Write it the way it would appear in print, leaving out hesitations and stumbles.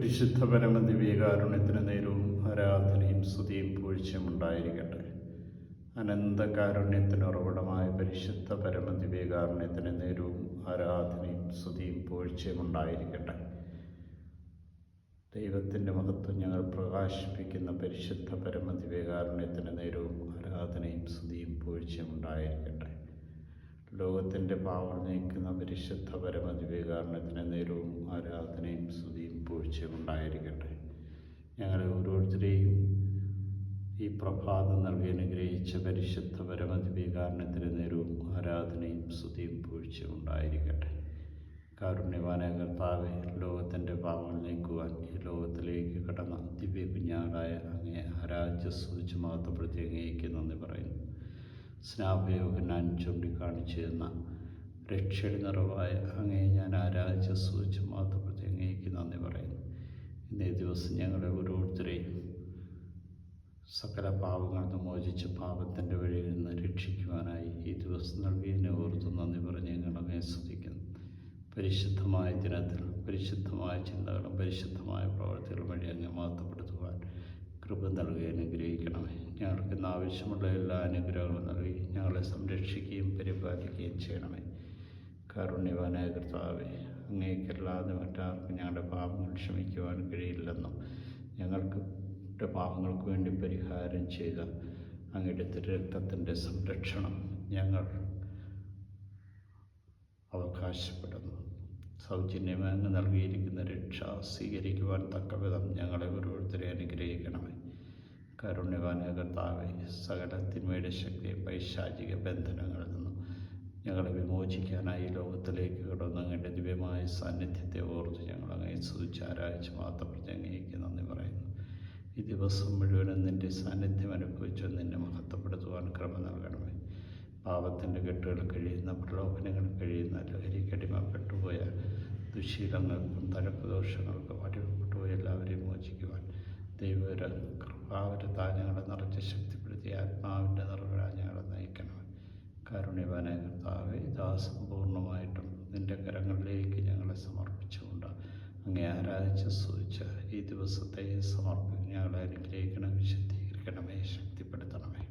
പരിശുദ്ധ പരമ ദിവ്യകാരുണ്യത്തിന് നേരവും ആരാധനയും സ്തുതിയും പൂഴ്ചയും ഉണ്ടായിരിക്കട്ടെ. അനന്തകാരുണ്യത്തിന് ഉറവിടമായ പരിശുദ്ധ പരമ ദിവ്യകാരുണ്യത്തിന് നേരവും ആരാധനയും സ്തുതിയും പൂഴ്ചയും ഉണ്ടായിരിക്കട്ടെ. ദൈവത്തിൻ്റെ മഹത്വം ഞങ്ങൾ പ്രകാശിപ്പിക്കുന്ന പരിശുദ്ധ പരമ ദിവ്യകാരുണ്യത്തിന് നേരവും ആരാധനയും സ്തുതിയും പൂഴ്ചയും ഉണ്ടായിരിക്കട്ടെ. ലോകത്തിൻ്റെ പാവം നീക്കുന്ന പരിശുദ്ധ പരമ ദിവ്യകാരുണ്യത്തിന് നേരവും ആരാധനയും സ്തുതിയും പൂഴ്ചയും ഉണ്ടായിരിക്കട്ടെ. ഞങ്ങളെ ഓരോരുത്തരെയും ഈ പ്രഭാതം നൽകി അനുഗ്രഹിച്ച പരിശുദ്ധ പരമ ദിവ്യകാരുണ്യത്തിന് നേരവും ആരാധനയും സ്തുതിയും പൂഴ്ചയും ഉണ്ടായിരിക്കട്ടെ. കാരുണ്യവാനായ കർത്താവേ, ലോകത്തിൻ്റെ പാവങ്ങൾ നീക്കുവാൻ ഈ ലോകത്തിലേക്ക് കടന്ന ദിവ്യ കുഞ്ഞാടായ അങ്ങയെ ആരാധ്യ സ്തുതിച്ച് മഹത്വപ്പെടുത്തി അങ്ങേക്ക് നന്ദി പറയുന്നു. സ്നാപയോഹന്നാൻ ചൂണ്ടിക്കാണിച്ചിരുന്ന രക്ഷയുടെ നിറവായ അങ്ങയെ ഞാൻ ആരാധ്യ സ്തുതിച്ച് മഹത്വപ്പെടുത്തി അങ്ങേക്ക് നന്ദി പറയുന്നു. ഇന്നേ ദിവസം ഞങ്ങളെ ഓരോരുത്തരെയും സകല പാപങ്ങളിൽ നിന്ന് മോചിച്ച് പാപത്തിൻ്റെ വഴിയിൽ നിന്ന് രക്ഷിക്കുവാനായി ഈ ദിവസം നൽകിയതിനെ ഓർത്ത് നന്ദി പറഞ്ഞ് ഞങ്ങളങ്ങേ സ്തുതിക്കുന്നു. പരിശുദ്ധമായ ദിനത്തിൽ പരിശുദ്ധമായ ചിന്തകളും പരിശുദ്ധമായ പ്രവർത്തികളും വഴി അങ്ങ് മഹത്വപ്പെടുത്തുവാൻ കൃപ നൽകി അനുഗ്രഹിക്കണമേ. ഞങ്ങൾക്ക് ഇന്ന് ആവശ്യമുള്ള എല്ലാ അനുഗ്രഹങ്ങളും നൽകി ഞങ്ങളെ സംരക്ഷിക്കുകയും പരിപാലിക്കുകയും ചെയ്യണമേ. കാരുണ്യവാനായ കർത്താവേ, അങ്ങേക്കല്ലാതെ മറ്റാർക്കും ഞങ്ങളുടെ പാപങ്ങൾ ക്ഷമിക്കുവാൻ കഴിയില്ലെന്നും ഞങ്ങൾക്ക് പാപങ്ങൾക്ക് വേണ്ടി പരിഹാരം ചെയ്ത അങ്ങയുടെ തിരുരക്തത്തിൻ്റെ സംരക്ഷണം ഞങ്ങൾ അവകാശപ്പെടുന്നു. സൗജന്യമായി അങ്ങ് നൽകിയിരിക്കുന്ന രക്ഷ സ്വീകരിക്കുവാൻ തക്കവിധം ഞങ്ങളെ ഓരോരുത്തരെ അനുഗ്രഹിക്കണമേ. കാരുണ്യവാനായ കർത്താവേ, സകല തിന്മയുടെ ശക്തി പൈശാചിക ബന്ധനങ്ങളിൽ നിന്നും ഞങ്ങളെ വിമോചിക്കാനായി ലോകത്തിലേക്ക് കടന്ന് അങ്ങയുടെ ദിവ്യമായ സാന്നിധ്യത്തെ ഓർത്ത് ഞങ്ങൾ അങ്ങേ സ്തുതിച്ച് ആരാധിച്ച് മാത്രപ്പെടുത്തി അങ്ങേക്ക് നന്ദി പറയുന്നു. ഈ ദിവസം മുഴുവനും നിൻ്റെ സാന്നിധ്യം അനുഭവിച്ച് നിന്നെ മഹത്വപ്പെടുത്തുവാൻ കൃപ നൽകണമേ. പാപത്തിൻ്റെ കെട്ടുകൾ കഴിയുന്ന, പ്രലോഭനങ്ങൾ കഴിയുന്ന, ലഹരിക്കടിമപ്പെട്ടുപോയ ദുശീലങ്ങൾക്കും തഴപ്പദോഷങ്ങൾക്കും അടിമപ്പെട്ടുപോയ എല്ലാവരെയും മോചിക്കുവാൻ കൃപാവരത്താൽ ഞങ്ങളെ നിറച്ച് ശക്തിപ്പെടുത്തി ആത്മാവിൻ്റെ നിറവിലാൽ ഞങ്ങളെ നയിക്കണമേ. കാരുണ്യവാനായ കർത്താവേ, ഇതാ സമ്പൂർണ്ണമായിട്ടും നിൻ്റെ കരങ്ങളിലേക്ക് ഞങ്ങളെ സമർപ്പിച്ചുകൊണ്ട് അങ്ങേ ആരാധിച്ച് സ്തുതിച്ച് ഈ ദിവസത്തെ സമർപ്പിക്കും ഞങ്ങളെ അനുഗ്രഹിക്കണം, വിശുദ്ധീകരിക്കണമേ, ശക്തിപ്പെടുത്തണമേ.